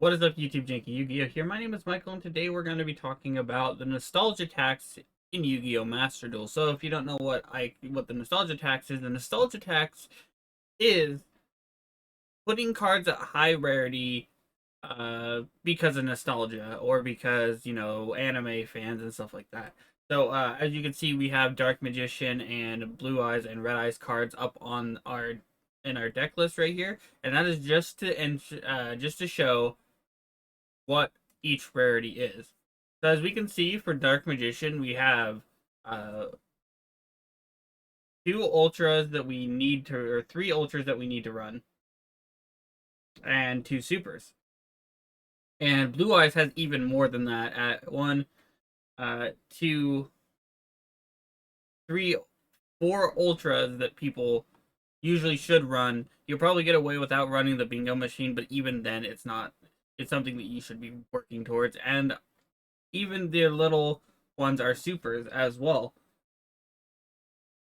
What is up, YouTube? JankyYGO here. My name is Michael, and today we're going to be talking about the nostalgia tax in Yu-Gi-Oh! Master Duel. So, if you don't know what the nostalgia tax is, the nostalgia tax is putting cards at high rarity because of nostalgia or because anime fans and stuff like that. So, as you can see, we have Dark Magician and Blue Eyes and Red Eyes cards up on our deck list right here, and that is just to show what each rarity is. So as we can see for Dark Magician, we have uh, two ultras that we need to, or three ultras that we need to run, and two supers. And Blue Eyes has even more than that at one, two, three, four ultras that people usually should run. You'll probably get away without running the bingo machine, but even then, it's not. It's something that you should be working towards, and even the little ones are supers as well.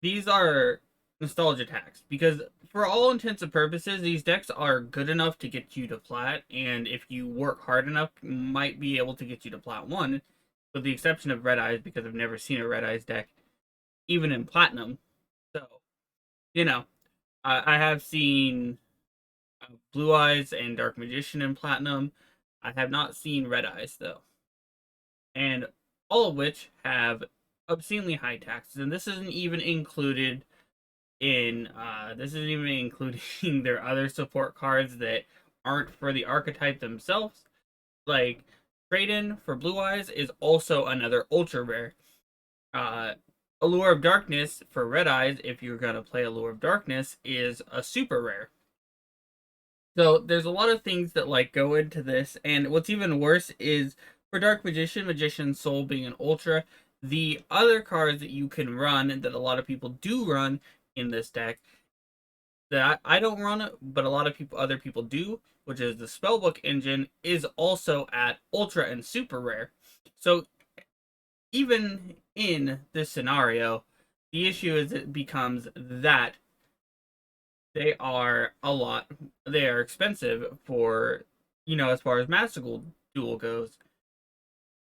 These are nostalgia attacks because, for all intents and purposes, these decks are good enough to get you to plat, and if you work hard enough, might be able to get you to plat 1, with the exception of Red Eyes, because I've never seen a Red Eyes deck even in platinum. So, you know, I have seen Blue Eyes and Dark Magician in platinum. I have not seen Red Eyes though, and all of which have obscenely high taxes, and this isn't even including their other support cards that aren't for the archetype themselves. Like Trade-in for Blue Eyes is also another ultra rare. Allure of Darkness for Red Eyes, if you're gonna play Allure of Darkness, is a super rare. So there's a lot of things that go into this, and what's even worse is for Dark Magician, Magician Soul being an ultra, the other cards that you can run and that a lot of people do run in this deck that I don't run it, but a lot of other people do, which is the Spellbook engine, is also at ultra and super rare. So even in this scenario, the issue is it becomes that they are expensive for, as far as Master Duel goes.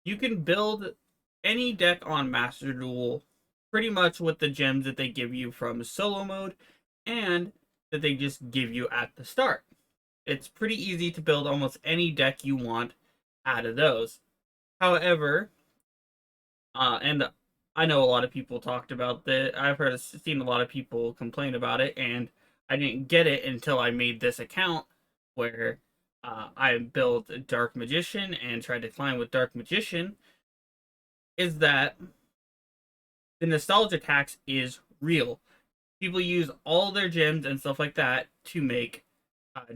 You can build any deck on Master Duel pretty much with the gems that they give you from solo mode and that they just give you at the start. It's pretty easy to build almost any deck you want out of those. However, and I know a lot of people talked about that. Seen a lot of people complain about it, and I didn't get it until I made this account where I built Dark Magician and tried to climb with Dark Magician. Is that the nostalgia tax is real? People use all their gems and stuff like that to make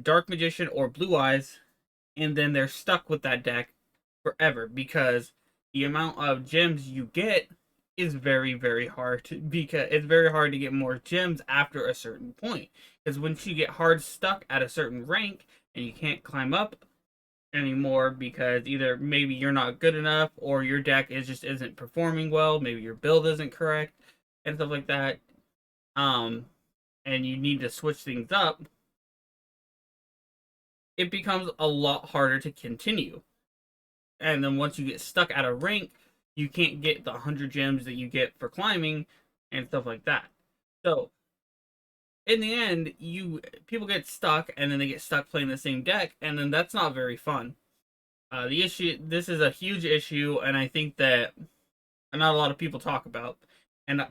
Dark Magician or Blue Eyes, and then they're stuck with that deck forever because the amount of gems you get is very, very hard because it's very hard to get more gems after a certain point. Because once you get hard stuck at a certain rank and you can't climb up anymore because either maybe you're not good enough or your deck isn't performing well, maybe your build isn't correct and stuff like that. And you need to switch things up, it becomes a lot harder to continue. And then once you get stuck at a rank, you can't get the 100 gems that you get for climbing and stuff like that. So in the end, people get stuck, and then they get stuck playing the same deck, and then that's not very fun. This is a huge issue, and I think that not a lot of people talk about. And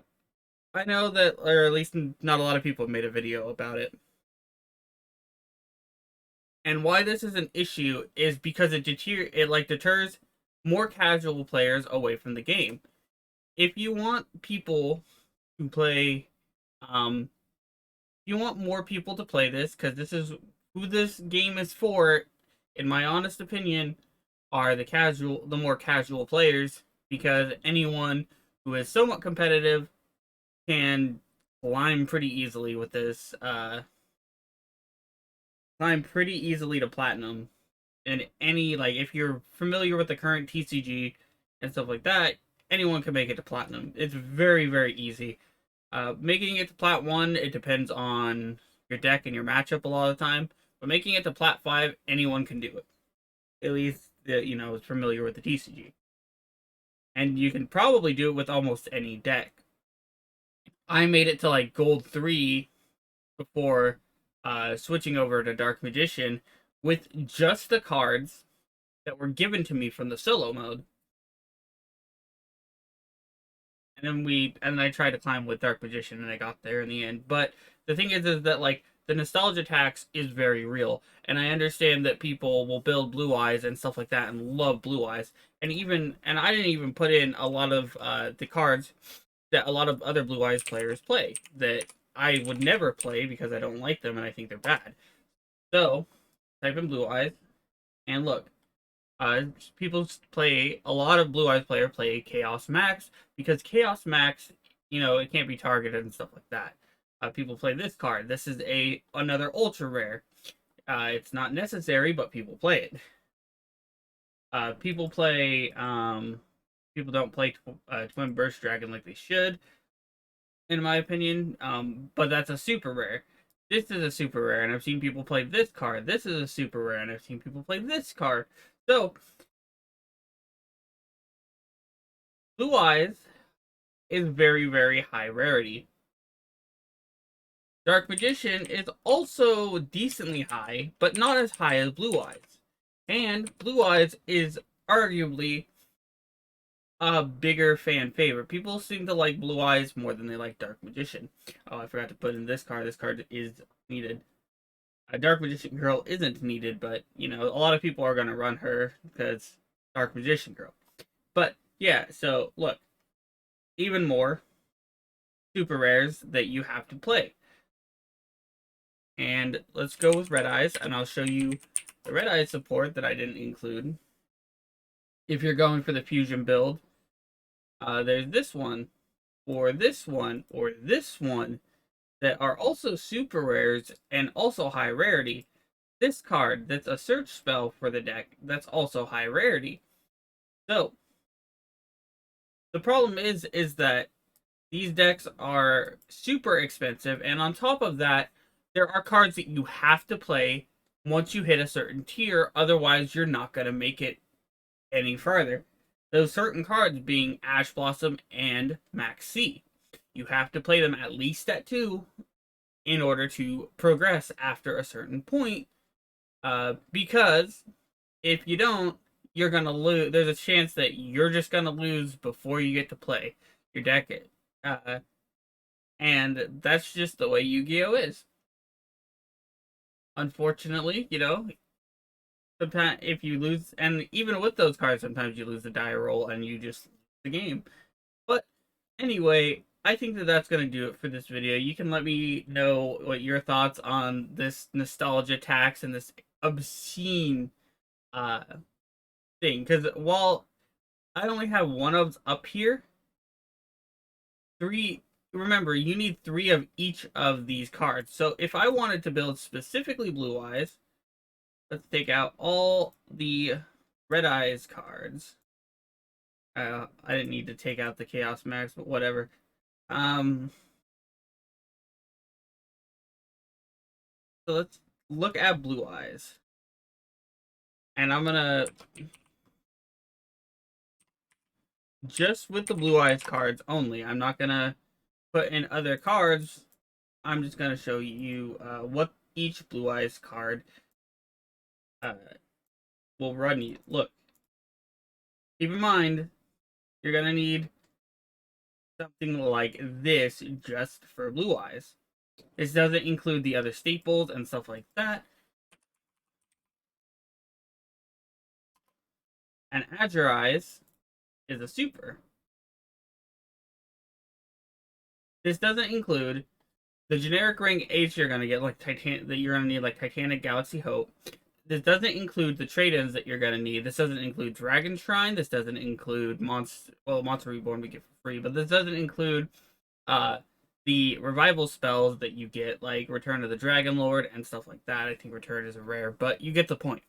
I know that, or at least not a lot of people have made a video about it. And why this is an issue is because it deters more casual players away from the game. If you want people to play, you want more people to play this, because this is who this game is for, in my honest opinion, are the more casual players, because anyone who is somewhat competitive can climb pretty easily with this, climb pretty easily to platinum. And if you're familiar with the current TCG and stuff like that, anyone can make it to platinum. It's very, very easy. Making it to plat 1, it depends on your deck and your matchup a lot of the time. But making it to plat 5, anyone can do it. at least is familiar with the TCG. And you can probably do it with almost any deck. I made it to like gold 3 before switching over to Dark Magician with just the cards that were given to me from the solo mode. And then I tried to climb with Dark Magician and I got there in the end. But the thing is that like the nostalgia tax is very real, and I understand that people will build Blue Eyes and stuff like that and love Blue Eyes, and I didn't even put in a lot of the cards that a lot of other Blue Eyes players play that I would never play because I don't like them and I think they're bad. So type in Blue Eyes and look. People play a lot of Blue Eyes player play Chaos Max because Chaos Max, it can't be targeted and stuff like that. People play this card. This is another ultra rare. It's not necessary, but people play it. People play. People don't play Twin Burst Dragon like they should, in my opinion. But that's a super rare. This is a super rare, and I've seen people play this card. This is a super rare, and I've seen people play this card. So, Blue Eyes is very, very high rarity. Dark Magician is also decently high, but not as high as Blue Eyes. And Blue Eyes is arguably a bigger fan favorite. People seem to like Blue Eyes more than they like Dark Magician. Oh, I forgot to put in this card. This card is needed. A Dark Magician Girl isn't needed, but, a lot of people are going to run her because Dark Magician Girl. But, yeah, so, look. Even more super rares that you have to play. And let's go with Red Eyes, and I'll show you the Red Eyes support that I didn't include. If you're going for the fusion build, there's this one, or this one, or this one, that are also super rares and also high rarity. This card, that's a search spell for the deck, that's also high rarity. So, the problem is that these decks are super expensive, and on top of that, there are cards that you have to play once you hit a certain tier, otherwise you're not going to make it any further. Those certain cards being Ash Blossom and Max C. You have to play them at least at 2 in order to progress after a certain point, because if you don't, you're going to lose. There's a chance that you're just going to lose before you get to play your deck. And that's just the way Yu-Gi-Oh is. Unfortunately, sometimes if you lose, and even with those cards, sometimes you lose the die roll and you just lose the game. But anyway, I think that that's going to do it for this video. You can let me know what your thoughts on this nostalgia tax and this obscene thing. Because while I only have one of up here, remember, you need 3 of each of these cards. So if I wanted to build specifically Blue Eyes, let's take out all the Red Eyes cards. I didn't need to take out the Chaos Max, but whatever. So let's look at Blue Eyes. And I'm gonna, just with the Blue Eyes cards only, I'm not gonna put in other cards. I'm just gonna show you what each Blue Eyes card will run you. Look, keep in mind, you're gonna need something like this just for Blue Eyes. This doesn't include the other staples and stuff like that. And Azure Eyes is a super. This doesn't include the generic rank H you're gonna get, like you're gonna need, like Titanic, Galaxy Hope. This doesn't include the trade-ins that you're gonna need. This doesn't include Dragon Shrine. This doesn't include Monster Reborn we get for free, but this doesn't include the revival spells that you get, like Return of the Dragon Lord and stuff like that. I think Return is a rare, but you get the point.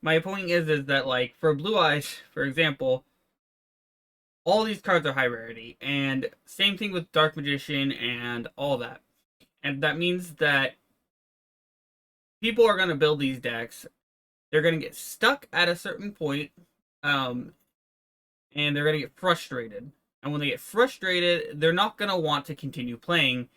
My point is that, like, for Blue Eyes, for example, all these cards are high rarity, and same thing with Dark Magician and all that. And that means that people are going to build these decks. they're going to get stuck at a certain point, and they're going to get frustrated. And when they get frustrated, they're not going to want to continue playing,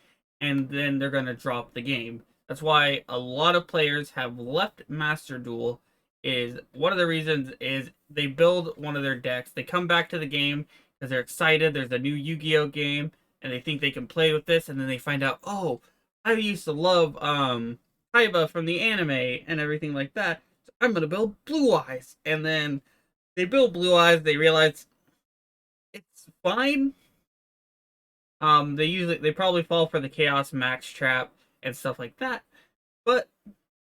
and then they're going to drop the game. That's why a lot of players have left Master Duel. Is one of the reasons is they build one of their decks, they come back to the game because they're excited, there's a new Yu-Gi-Oh game, and they think they can play with this, and then they find out, oh, I used to love Kaiba from the anime and everything like that, so I'm gonna build Blue Eyes. And then they build Blue Eyes, they realize it's fine. They probably fall for the Chaos Max trap and stuff like that, but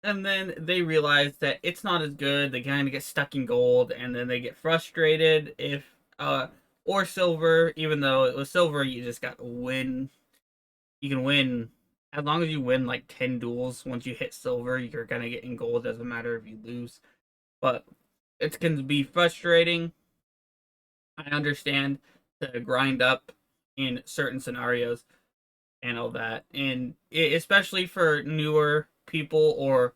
and then they realize that it's not as good. They kind of get stuck in gold, and then they get frustrated if or silver. Even though it was silver, you just got to win. You can win as long as you win like 10 duels. Once you hit silver, you're gonna get in gold. Doesn't matter if you lose, but it can be frustrating. I understand to grind up in certain scenarios and all that, and especially for newer people or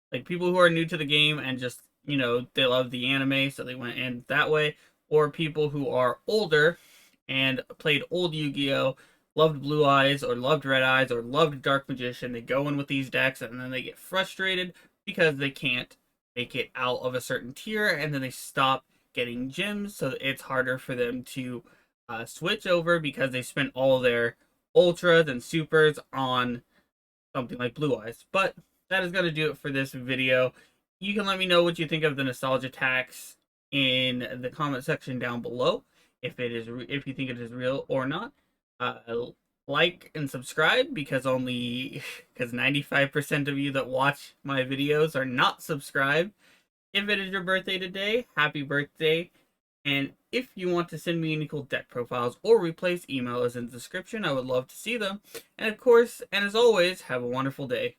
like people who are new to the game and just they love the anime, so they went in that way, or people who are older and played old Yu-Gi-Oh, loved Blue Eyes or loved Red Eyes or loved Dark Magician. They go in with these decks and then they get frustrated because they can't make it out of a certain tier, and then they stop getting gems, so it's harder for them to switch over because they spent all their ultras and supers on something like Blue Eyes. But that is going to do it for this video. You can let me know what you think of the nostalgia tax in the comment section down below, if you think it is real or not. Like and subscribe, because 95% of you that watch my videos are not subscribed. If it is your birthday today, happy birthday. And if you want to send me any cool deck profiles or replace, email is in the description. I would love to see them. And of course, and as always, have a wonderful day.